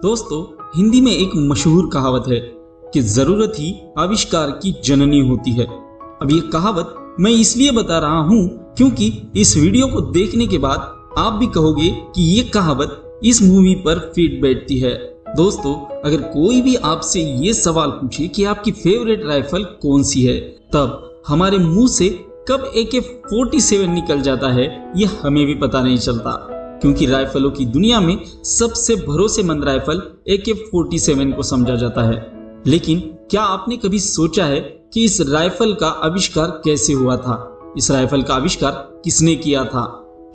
दोस्तों, हिंदी में एक मशहूर कहावत है कि जरूरत ही आविष्कार की जननी होती है। अब ये कहावत मैं इसलिए बता रहा हूँ क्योंकि इस वीडियो को देखने के बाद आप भी कहोगे कि ये कहावत इस मूवी पर फिट बैठती है। दोस्तों, अगर कोई भी आपसे ये सवाल पूछे कि आपकी फेवरेट राइफल कौन सी है, तब हमारे मुंह से कब AK-47 निकल जाता है ये हमें भी पता नहीं चलता, क्योंकि राइफलों की दुनिया में सबसे भरोसेमंद राइफल AK-47 को समझा जाता है। लेकिन क्या आपने कभी सोचा है कि इस राइफल का आविष्कार कैसे हुआ था? इस राइफल का आविष्कार किसने किया था?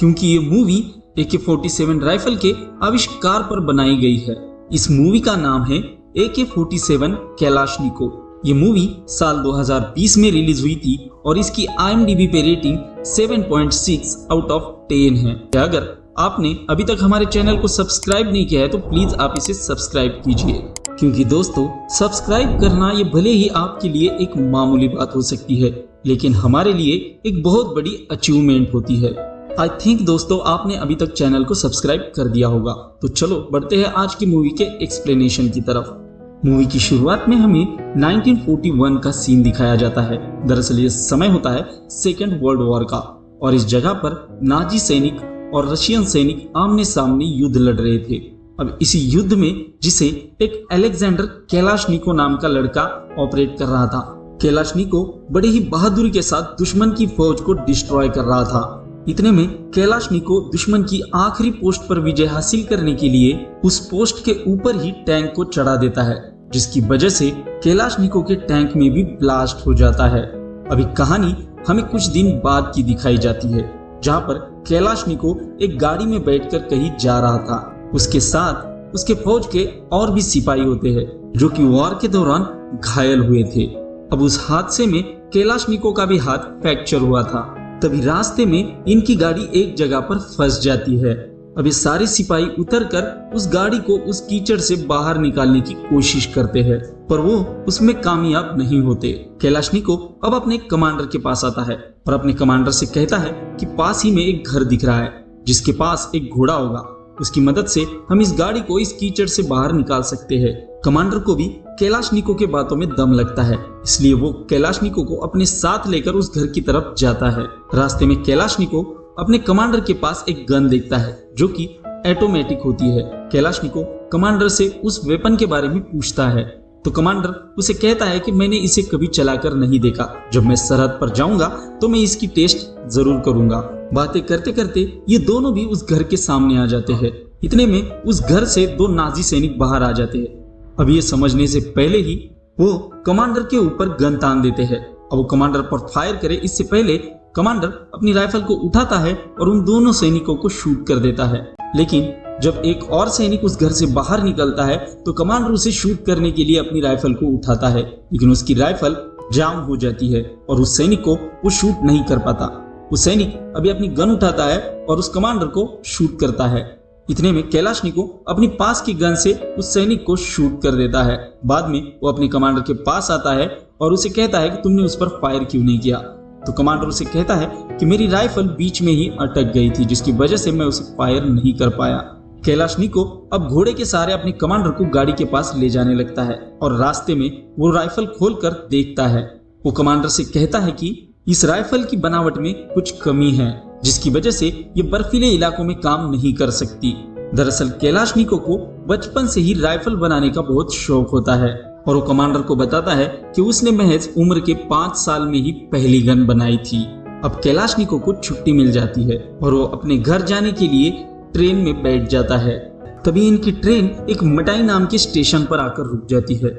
क्योंकि ये मूवी AK-47 राइफल के आविष्कार पर बनाई गई है। इस मूवी का नाम है AK-47 कैलाशनिकोव। ये मूवी साल 2020 में रिलीज हुई थी और इसकी IMDb पे रेटिंग 7.6 आउट ऑफ 10 है। अगर आपने अभी तक हमारे चैनल को सब्सक्राइब नहीं किया है तो प्लीज आप इसे सब्सक्राइब कीजिए, क्योंकि दोस्तों सब्सक्राइब करना ये भले ही आपके लिए एक मामूली बात हो सकती है, लेकिन हमारे लिए एक बहुत बड़ी अचीवमेंट होती है। आई थिंक दोस्तों आपने अभी तक चैनल को सब्सक्राइब कर दिया होगा। तो चलो बढ़ते हैं आज की मूवी के एक्सप्लेनेशन की तरफ। मूवी की शुरुआत में हमें 1941 का सीन दिखाया जाता है। दरअसल ये समय होता है सेकेंड वर्ल्ड वॉर का और इस जगह पर नाजी सैनिक और रशियन सैनिक आमने सामने युद्ध लड़ रहे थे। अब इसी युद्ध में जिसे एक अलेक्जेंडर कैलाशनिकोव नाम का लड़का ऑपरेट कर रहा था। कैलाशनिकोव बड़े ही बहादुरी के साथ दुश्मन की फौज को डिस्ट्रॉय कर रहा था। इतने में कैलाशनिकोव दुश्मन की आखिरी पोस्ट पर विजय हासिल करने के लिए उस पोस्ट के ऊपर ही टैंक को चढ़ा देता है, जिसकी वजह से कैलाशनिकोव के टैंक में भी ब्लास्ट हो जाता है। अभी कहानी हमें कुछ दिन बाद की दिखाई जाती है, जहाँ पर कैलाशनिकोव एक गाड़ी में बैठकर कहीं जा रहा था। उसके साथ उसके फौज के और भी सिपाही होते हैं जो कि वॉर के दौरान घायल हुए थे। अब उस हादसे में कैलाशनिकोव का भी हाथ फ्रैक्चर हुआ था। तभी रास्ते में इनकी गाड़ी एक जगह पर फंस जाती है। अब ये सारे सिपाही उतरकर उस गाड़ी को उस कीचड़ से बाहर निकालने की कोशिश करते हैं, पर वो उसमें कामयाब नहीं होते। कैलाशनिकोव अब अपने कमांडर के पास आता है और अपने कमांडर से कहता है कि पास ही में एक घर दिख रहा है जिसके पास एक घोड़ा होगा, उसकी मदद से हम इस गाड़ी को इस कीचड़ से बाहर निकाल सकते हैं। कमांडर को भी कैलाशनिकोव के बातों में दम लगता है, इसलिए वो कैलाशनिकोव को अपने साथ लेकर उस घर की तरफ जाता है। रास्ते में कैलाशनिकोव अपने कमांडर के पास एक गन देखता है जो कि ऑटोमेटिक होती है। कैलाशनिकोव कमांडर से उस वेपन के बारे में पूछता है तो कमांडर उसे कहता है कि मैंने इसे कभी चलाकर नहीं देखा, जब मैं सरहद पर जाऊंगा तो मैं इसकी टेस्ट जरूर करूंगा। बातें करते करते ये दोनों भी उस घर के सामने आ जाते हैं। इतने में उस घर से दो नाजी सैनिक बाहर आ जाते हैं। अब ये समझने से पहले ही वो कमांडर के ऊपर गन तान देते हैं। अब वो कमांडर पर फायर करे इससे पहले कमांडर अपनी राइफल को उठाता है और उन दोनों सैनिकों को शूट कर देता है। लेकिन जब एक और सैनिक उस घर से बाहर निकलता है तो कमांडर उसे शूट करने के लिए अपनी राइफल को उठाता है, लेकिन उसकी राइफल जाम हो जाती है और उस सैनिक को वो शूट नहीं कर पाता। वो सैनिक अभी अपनी गन उठाता है और उस कमांडर को शूट करता है। इतने में कैलाशनिकोव अपनी पास की गन से उस सैनिक को शूट कर देता है। बाद में वो अपने कमांडर के पास आता है और उसे कहता है कि तुमने उस पर फायर क्यों नहीं किया? तो कमांडर उसे कहता है कि मेरी राइफल बीच में ही अटक गई थी, जिसकी वजह से मैं उसे फायर नहीं कर पाया। कैलाशनिकोव अब घोड़े के सहारे अपने कमांडर को गाड़ी के पास ले जाने लगता है और रास्ते में वो राइफल खोलकर देखता है। वो कमांडर से कहता है कि इस राइफल की बनावट में कुछ कमी है, जिसकी वजह से ये बर्फीले इलाकों में काम नहीं कर सकती। दरअसल कैलाशनिकोव को बचपन से ही राइफल बनाने का बहुत शौक होता है और वो कमांडर को बताता है कि उसने महज उम्र के 5 साल में ही पहली गन बनाई थी। अब कैलाशनिकोव को छुट्टी मिल जाती है और वो अपने घर जाने के लिए ट्रेन में बैठ जाता है। तभी इनकी ट्रेन एक मटाई नाम के स्टेशन पर आकर रुक जाती है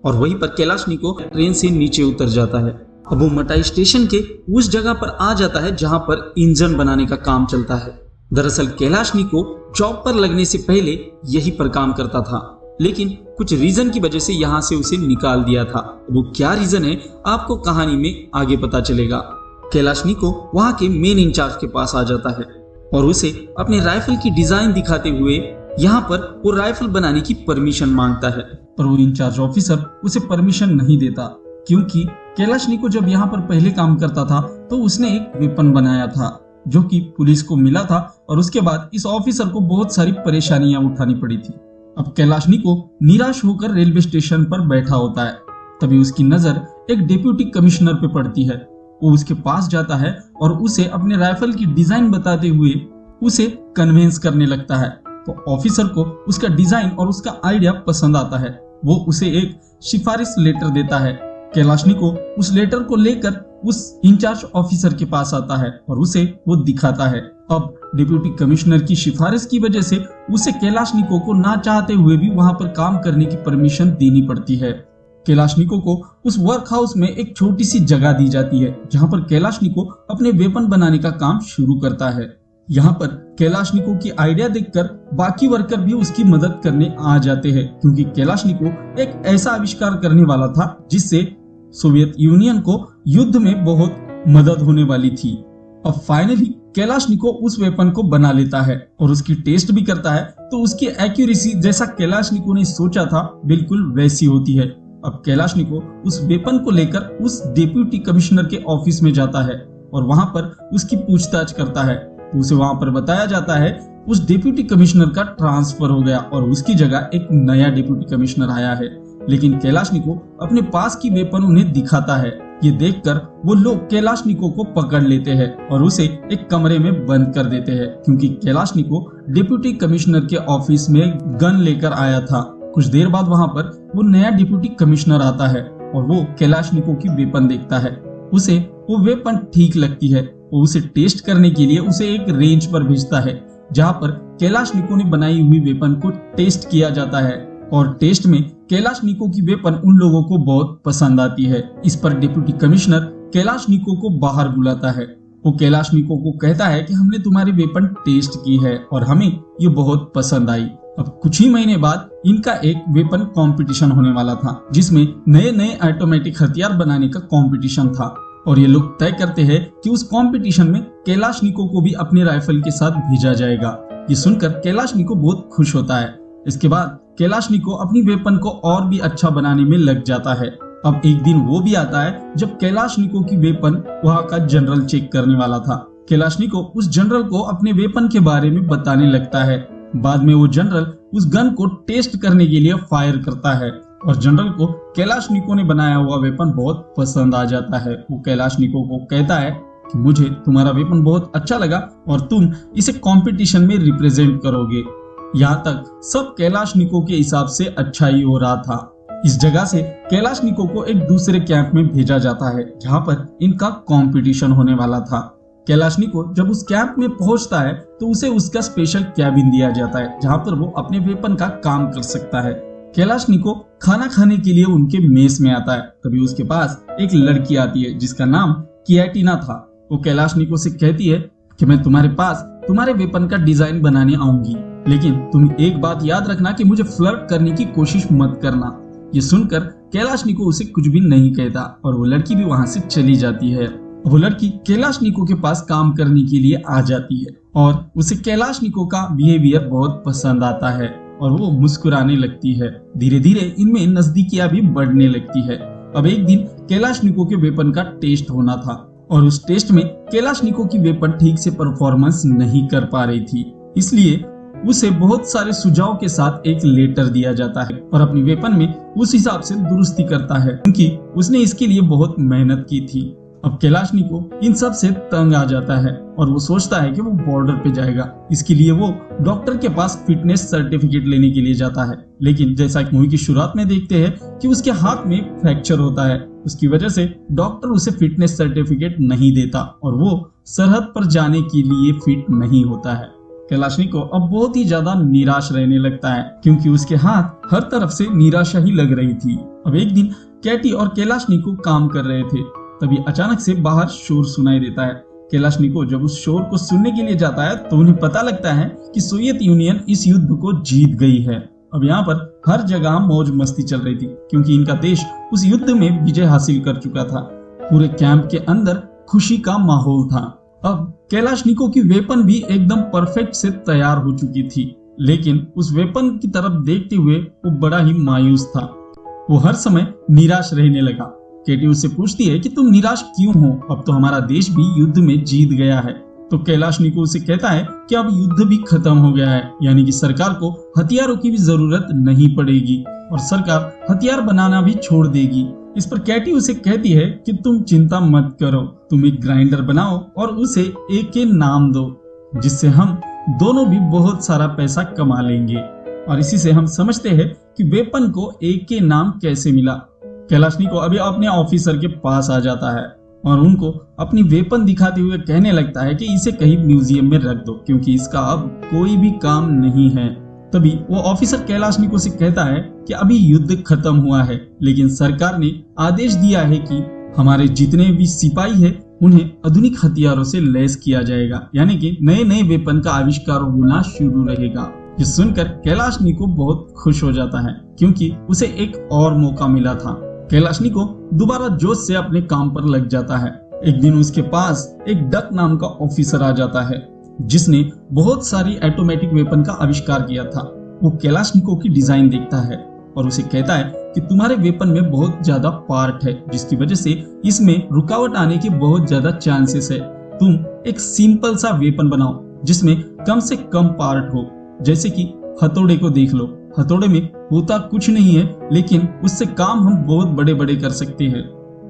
और वहीं पर कैलाशनिकोव ट्रेन से नीचे उतर जाता है। अब वो मटाई स्टेशन के उस जगह पर आ जाता है जहां पर इंजन बनाने का काम चलता है। दरअसल कैलाशनिकोव जॉब पर लगने से पहले यहीं पर काम करता था, लेकिन कुछ रीजन की वजह से यहाँ से उसे निकाल दिया था। वो क्या रीजन है आपको कहानी में आगे पता चलेगा। कैलाशनिकोव वहाँ के मेन इंचार्ज के पास आ जाता है और उसे अपने राइफल की डिजाइन दिखाते हुए यहाँ पर वो राइफल बनाने की परमिशन मांगता है, पर वो इंचार्ज ऑफिसर उसे परमिशन नहीं देता, क्योंकि कैलाशनिकोव जब यहाँ पर पहले काम करता था तो उसने एक वेपन बनाया था जो कि पुलिस को मिला था और उसके बाद इस ऑफिसर को बहुत सारी परेशानियां उठानी पड़ी थी। अब कैलाशनिको निराश होकर रेलवे स्टेशन पर बैठा होता है। तभी उसकी नजर एक डिप्यूटी कमिश्नर पे पड़ती है। वो उसके पास जाता है और उसे अपने राइफल की डिजाइन बताते हुए उसे कन्विंस करने लगता है। तो ऑफिसर को उसका डिजाइन और उसका आइडिया पसंद आता है। वो उसे एक सिफारिश लेटर देता है। कैलाशनिको उस लेटर को लेकर उस इंचार्ज ऑफिसर के पास आता है और उसे वो दिखाता है। अब डिप्यूटी कमिश्नर की सिफारिश की वजह से उसे कैलाशनिको को ना चाहते हुए भी वहां पर काम करने की परमिशन देनी पड़ती है। कैलाशनिको को उस वर्क हाउस में एक छोटी सी जगह दी जाती है जहां पर कैलाशनिको अपने वेपन बनाने का काम शुरू करता है। यहाँ पर कैलाशनिको की आइडिया देखकर बाकी वर्कर भी उसकी मदद करने आ जाते हैं, क्योंकि कैलाशनिको एक ऐसा आविष्कार करने वाला था जिससे सोवियत यूनियन को युद्ध में बहुत मदद होने वाली थी। अब फाइनली कैलाशनिको उस वेपन को बना लेता है और उसकी टेस्ट भी करता है, तो उसकी एक्यूरेसी जैसा कैलाशनिको ने सोचा था बिल्कुल वैसी होती है। अब कैलाशनिको उस वेपन को लेकर उस डिप्यूटी कमिश्नर के ऑफिस में जाता है और वहां पर उसकी पूछताछ करता है। तो उसे वहां पर बताया जाता है उस डिप्यूटी कमिश्नर का ट्रांसफर हो गया और उसकी जगह एक नया डिप्यूटी कमिश्नर आया है। लेकिन कैलाशनिको अपने पास की वेपन उन्हें दिखाता है। ये देखकर वो लोग कैलाशनिको को पकड़ लेते हैं और उसे एक कमरे में बंद कर देते हैं, क्योंकि कैलाशनिको डिप्यूटी कमिश्नर के ऑफिस में गन लेकर आया था। कुछ देर बाद वहां पर वो नया डिप्यूटी कमिश्नर आता है और वो कैलाशनिको की वेपन देखता है। उसे वो वेपन ठीक लगती है। वो उसे टेस्ट करने के लिए उसे एक रेंज पर भेजता है जहां पर कैलाशनिको ने बनाई हुई वेपन को टेस्ट किया जाता है और टेस्ट में कैलाशनिको की वेपन उन लोगों को बहुत पसंद आती है। इस पर डिप्यूटी कमिश्नर कैलाशनिको को बाहर बुलाता है। वो कैलाशनिको को कहता है कि हमने तुम्हारी वेपन टेस्ट की है और हमें ये बहुत पसंद आई। अब कुछ ही महीने बाद इनका एक वेपन कंपटीशन होने वाला था, जिसमें नए नए ऑटोमेटिक हथियार बनाने का कंपटीशन था और ये लोग तय करते हैं कि उस कंपटीशन में कैलाशनिको को भी अपने राइफल के साथ भेजा जाएगा। ये सुनकर कैलाशनिको बहुत खुश होता है। इसके बाद कैलाशनिको अपनी वेपन को और भी अच्छा बनाने में लग जाता है। अब एक दिन वो भी आता है जब कैलाशनिको की वेपन वहां का जनरल चेक करने वाला था। कैलाशनिको उस जनरल को अपने वेपन के बारे में बताने लगता है। बाद में वो जनरल उस गन को टेस्ट करने के लिए फायर करता है और जनरल को कैलाशनिको ने बनाया हुआ वेपन बहुत पसंद आ जाता है। वो कैलाशनिको को कहता है कि मुझे तुम्हारा वेपन बहुत अच्छा लगा और तुम इसे कंपटीशन में रिप्रेजेंट करोगे। यहाँ तक सब कैलाशनिको के हिसाब से अच्छा ही हो रहा था। इस जगह से कैलाशनिको को एक दूसरे कैंप में भेजा जाता है जहाँ पर इनका कंपटीशन होने वाला था। कैलाशनिको जब उस कैंप में पहुंचता है तो उसे उसका स्पेशल कैबिन दिया जाता है जहाँ पर वो अपने वेपन का काम कर सकता है। कैलाशनिको खाना खाने के लिए उनके मेस में आता है। तभी उसके पास एक लड़की आती है जिसका नाम कियाटिना था। वो कैलाशनिको से कहती है कि मैं तुम्हारे पास तुम्हारे वेपन का डिजाइन बनाने आऊंगी, लेकिन तुम एक बात याद रखना कि मुझे फ्लर्ट करने की कोशिश मत करना। ये सुनकर कैलाशनिको उसे कुछ भी नहीं कहता और वो लड़की भी वहां से चली जाती है। वो लड़की कैलाशनिको के पास काम करने के लिए आ जाती है और उसे कैलाशनिको का बिहेवियर बहुत पसंद आता है और वो मुस्कुराने लगती है। धीरे धीरे इनमें नजदीकियां भी बढ़ने लगती है। अब एक दिन कैलाशनिको के वेपन का टेस्ट होना था और उस टेस्ट में कैलाशनिको की वेपन ठीक से परफॉर्मेंस नहीं कर पा रही थी, इसलिए उसे बहुत सारे सुझाव के साथ एक लेटर दिया जाता है और अपनी वेपन में उस हिसाब से दुरुस्ती करता है, क्योंकि उसने इसके लिए बहुत मेहनत की थी। अब कैलाशनिको इन सब से तंग आ जाता है और वो सोचता है कि वो बॉर्डर पे जाएगा। इसके लिए वो डॉक्टर के पास फिटनेस सर्टिफिकेट लेने के लिए जाता है, लेकिन जैसा कि मूवी की शुरुआत में देखते हैं कि उसके हाथ में फ्रैक्चर होता है। उसकी वजह से डॉक्टर उसे फिटनेस सर्टिफिकेट नहीं देता और वो सरहद पर जाने के लिए फिट नहीं होता है। कैलाशनिको अब बहुत ही ज्यादा निराश रहने लगता है, क्योंकि उसके हाथ हर तरफ से निराशा ही लग रही थी। अब एक दिन कैटी और कैलाशनिको काम कर रहे थे, तभी अचानक से बाहर शोर सुनाई देता है। कैलाशनिको जब उस शोर को सुनने के लिए जाता है तो उन्हें पता लगता है कि सोवियत यूनियन इस युद्ध को जीत गई है। अब यहाँ पर हर जगह मौज मस्ती चल रही थी, क्योंकि इनका देश उस युद्ध में विजय हासिल कर चुका था। पूरे कैंप के अंदर खुशी का माहौल था। अब कैलाशनिको की वेपन भी एकदम परफेक्ट से तैयार हो चुकी थी, लेकिन उस वेपन की तरफ देखते हुए वो बड़ा ही मायूस था। वो हर समय निराश रहने लगा। केटी उससे पूछती है कि तुम निराश क्यों हो? अब तो हमारा देश भी युद्ध में जीत गया है। तो कैलाशनिको उसे कहता है कि अब युद्ध भी खत्म हो गया है, यानी कि सरकार को हथियारों की भी जरूरत नहीं पड़ेगी और सरकार हथियार बनाना भी छोड़ देगी। इस पर कैटी उसे कहती है कि तुम चिंता मत करो, तुम एक ग्राइंडर बनाओ और उसे AK नाम दो, जिससे हम दोनों भी बहुत सारा पैसा कमा लेंगे। और इसी से हम समझते हैं कि वेपन को AK नाम कैसे मिला। कैलाशनिको अभी अपने ऑफिसर के पास आ जाता है और उनको अपनी वेपन दिखाते हुए कहने लगता है कि इसे कहीं म्यूजियम में रख दो, क्योंकि इसका अब कोई भी काम नहीं है। तभी वो ऑफिसर कैलाशनिको से कहता है कि अभी युद्ध खत्म हुआ है, लेकिन सरकार ने आदेश दिया है कि हमारे जितने भी सिपाही है उन्हें आधुनिक हथियारों से लैस किया जाएगा, यानी कि नए नए वेपन का आविष्कार होना शुरू रहेगा। ये सुनकर कैलाशनिको बहुत खुश हो जाता है, क्योंकि उसे एक और मौका मिला था। कैलाशनिको दोबारा जोश से अपने काम पर लग जाता है। एक दिन उसके पास एक डक नाम का ऑफिसर आ जाता है, जिसने बहुत सारी ऑटोमेटिक वेपन का आविष्कार किया था। वो कैलाशनिको की डिजाइन देखता है और उसे कहता है कि तुम्हारे वेपन में बहुत ज्यादा पार्ट है, जिसकी वजह से इसमें रुकावट आने के बहुत ज्यादा चांसेस है। तुम एक सिंपल सा वेपन बनाओ जिसमें कम से कम पार्ट हो, जैसे कि हथौड़े को देख लो। हथौड़े में होता कुछ नहीं है, लेकिन उससे काम हम बहुत बड़े बड़े कर सकते हैं।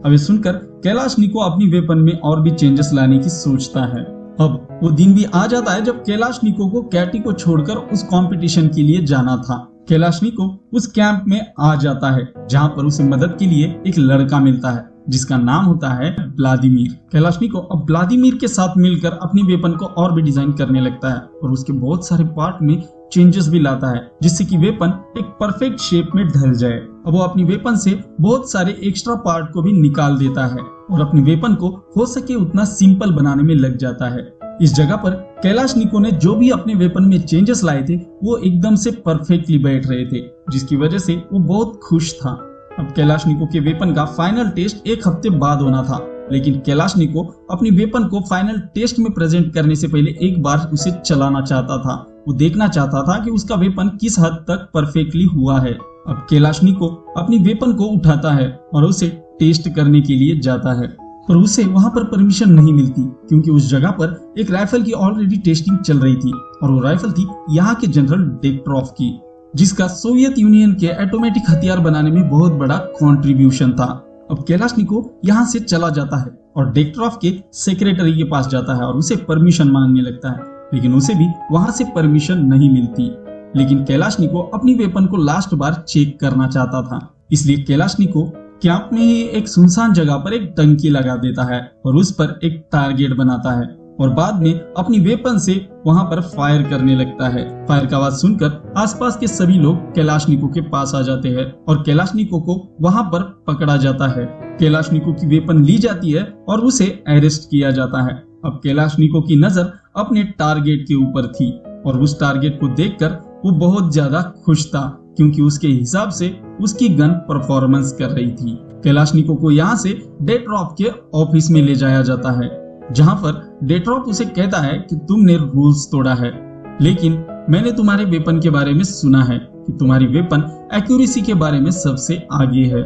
अब ये सुनकर कैलाशनिको अपनी वेपन में और भी चेंजेस लाने की सोचता है। अब वो दिन भी आ जाता है जब कैलाशनिको को कैटी को छोड़कर उस कंपटीशन के लिए जाना था। कैलाशनिको उस कैंप में आ जाता है, जहाँ पर उसे मदद के लिए एक लड़का मिलता है जिसका नाम होता है व्लादिमीर। कैलाशनिको अब व्लादिमीर के साथ मिलकर अपनी वेपन को और भी डिजाइन करने लगता है और उसके बहुत सारे पार्ट में चेंजेस भी लाता है, जिससे कि वेपन एक परफेक्ट शेप में ढल जाए। अब वो अपनी वेपन से बहुत सारे एक्स्ट्रा पार्ट को भी निकाल देता है और अपनी वेपन को हो सके उतना सिंपल बनाने में लग जाता है। इस जगह पर कैलाशनिको ने जो भी अपने वेपन में चेंजेस लाए थे वो एकदम से परफेक्टली बैठ रहे थे, जिसकी वजह से वो बहुत खुश था। अब कैलाशनिको के वेपन का फाइनल टेस्ट एक हफ्ते बाद होना था, लेकिन कैलाशनिको अपनी वेपन को फाइनल टेस्ट में प्रेजेंट करने से पहले एक बार उसे चलाना चाहता था। वो देखना चाहता था कि उसका वेपन किस हद तक परफेक्टली हुआ है। अब कैलाशनिको अपनी वेपन को उठाता है और उसे टेस्ट करने के लिए जाता है, पर उसे वहां पर परमिशन नहीं मिलती, क्योंकि उस जगह पर एक राइफल की ऑलरेडी टेस्टिंग चल रही थी और वो राइफल थी यहाँ के जनरल डेक्ट्रॉफ की, जिसका सोवियत यूनियन के ऑटोमेटिक हथियार बनाने में बहुत बड़ा कंट्रीब्यूशन था। अब कैलाशनिको यहाँ से चला जाता है और डेक्ट्रॉफ के सेक्रेटरी के पास जाता है और उसे परमिशन मांगने लगता है, लेकिन उसे भी वहां से परमिशन नहीं मिलती। लेकिन कैलाशनिको अपनी वेपन को लास्ट बार चेक करना चाहता था, इसलिए कैलाशनिको कैंप में ही एक सुनसान जगह पर एक टंकी लगा देता है और उस पर एक टारगेट बनाता है और बाद में अपनी वेपन से वहां पर फायर करने लगता है। फायर का आवाज सुनकर आसपास के सभी लोग कैलाशनिको के पास आ जाते हैं और कैलाशनिको को वहां पर पकड़ा जाता है। कैलाशनिको की वेपन ली जाती है और उसे अरेस्ट किया जाता है। अब कैलाशनिको की नजर अपने टारगेट के ऊपर थी और उस टारगेट को देखकर वो बहुत ज्यादा खुश था, क्योंकि उसके हिसाब से उसकी गन परफॉर्मेंस कर रही थी। कैलाशनिको को यहाँ से डेट्रॉफ के ऑफिस में ले जाया जाता है, जहाँ पर डेट्रॉफ उसे कहता है कि तुमने रूल्स तोड़ा है, लेकिन मैंने तुम्हारे वेपन के बारे में सुना है कि तुम्हारी वेपन एक्यूरेसी के बारे में सबसे आगे है।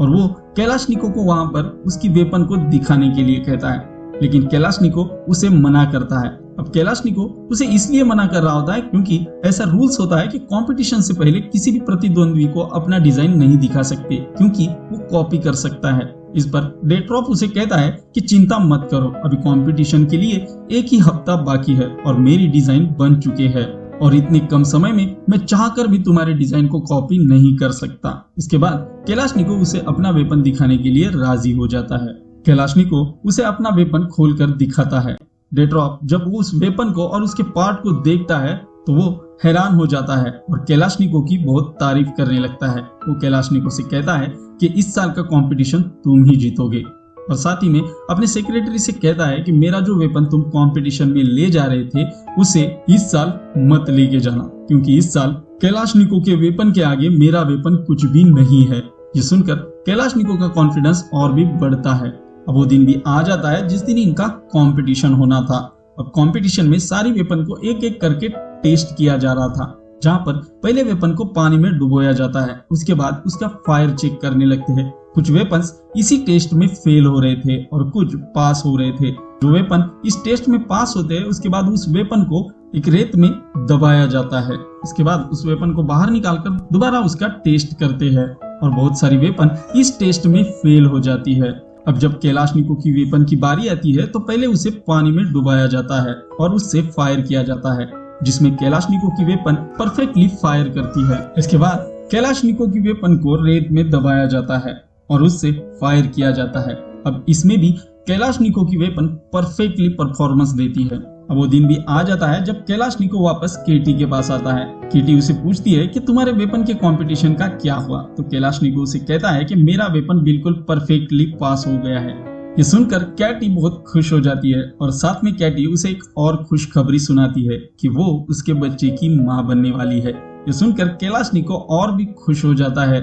और वो कैलाशनिको को वहां पर उसकी वेपन को दिखाने के लिए कहता है, लेकिन कैलाशनिको उसे मना करता है। अब कैलाशनिको उसे इसलिए मना कर रहा होता है क्योंकि ऐसा रूल्स होता है कि कंपटीशन से पहले किसी भी प्रतिद्वंद्वी को अपना डिजाइन नहीं दिखा सकते, क्योंकि वो कॉपी कर सकता है। इस पर डेट्रॉफ उसे कहता है कि चिंता मत करो, अभी कंपटीशन के लिए एक ही हफ्ता बाकी है और मेरी डिजाइन बन चुके हैं और इतने कम समय में मैं चाहकर भी तुम्हारे डिजाइन को कॉपी नहीं कर सकता। इसके बाद कैलाशनिको उसे अपना वेपन दिखाने के लिए राजी हो जाता है। कैलाशनिको उसे अपना वेपन खोलकर दिखाता है। डेट्रॉफ जब वो उस वेपन को और उसके पार्ट को देखता है तो वो हैरान हो जाता है और कैलाशनिको की बहुत तारीफ करने लगता है। वो कैलाशनिको से कहता है कि इस साल का कंपटीशन तुम ही जीतोगे और साथ ही में अपने सेक्रेटरी से कहता है कि मेरा जो वेपन तुम कंपटीशन में ले जा रहे थे उसे इस साल मत लेके जाना, क्योंकि इस साल कैलाशनिको के वेपन के आगे मेरा वेपन कुछ भी नहीं है। ये सुनकर कैलाशनिको का कॉन्फिडेंस और भी बढ़ता है। अब वो दिन भी आ जाता है जिस दिन इनका कंपटीशन होना था। अब कंपटीशन में सारी वेपन को एक एक करके टेस्ट किया जा रहा था, जहाँ पर पहले वेपन को पानी में डुबोया जाता है, उसके बाद उसका फायर चेक करने लगते हैं कुछ वेपन्स इसी टेस्ट में फेल हो रहे थे और कुछ पास हो रहे थे। जो वेपन इस टेस्ट में पास होते हैं उसके बाद उस वेपन को एक रेत में दबाया जाता है। इसके बाद उस वेपन को बाहर निकालकर दोबारा उसका टेस्ट करते हैं और बहुत सारी वेपन इस टेस्ट में फेल हो जाती है। अब जब कैलाशनिकोव की वेपन की बारी आती है तो पहले उसे पानी में डुबाया जाता है और उससे फायर किया जाता है, जिसमें कैलाशनिकोव की वेपन परफेक्टली फायर करती है। इसके बाद कैलाशनिकोव की वेपन को रेत में दबाया जाता है और उससे फायर किया जाता है। अब इसमें भी कैलाशनिकोव की वेपन परफेक्टली परफॉर्मेंस देती है। अब वो दिन भी आ जाता है जब कैलाशनिकोव वापस केटी के पास आता है। केटी उसे पूछती है कि तुम्हारे वेपन के कंपटीशन का क्या हुआ, तो कैलाशनिकोव उसे कहता है कि मेरा वेपन बिल्कुल परफेक्टली पास हो गया है। ये सुनकर कैटी बहुत खुश हो जाती है और साथ में कैटी उसे एक और खुशखबरी सुनाती है कि वो उसके बच्चे की माँ बनने वाली है। ये सुनकर कैलाशनिकोव और भी खुश हो जाता है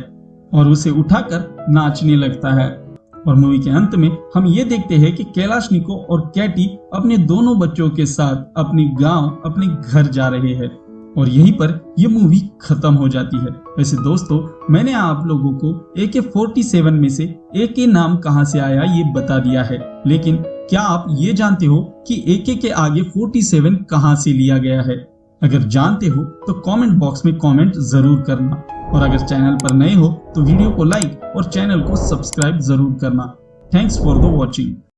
और उसे उठाकर नाचने लगता है। और मूवी के अंत में हम ये देखते हैं कि कैलाशनिकोव और कैटी अपने दोनों बच्चों के साथ अपने गांव, अपने घर जा रहे हैं और यहीं पर ये मूवी खत्म हो जाती है। वैसे दोस्तों, मैंने आप लोगों को AK-47 में से AK नाम कहां से आया ये बता दिया है, लेकिन क्या आप ये जानते हो कि AK के आगे 47 कहां से लिया गया है? अगर जानते हो तो कमेंट बॉक्स में कमेंट जरूर करना और अगर चैनल पर नए हो तो वीडियो को लाइक और चैनल को सब्सक्राइब जरूर करना। Thanks for the watching.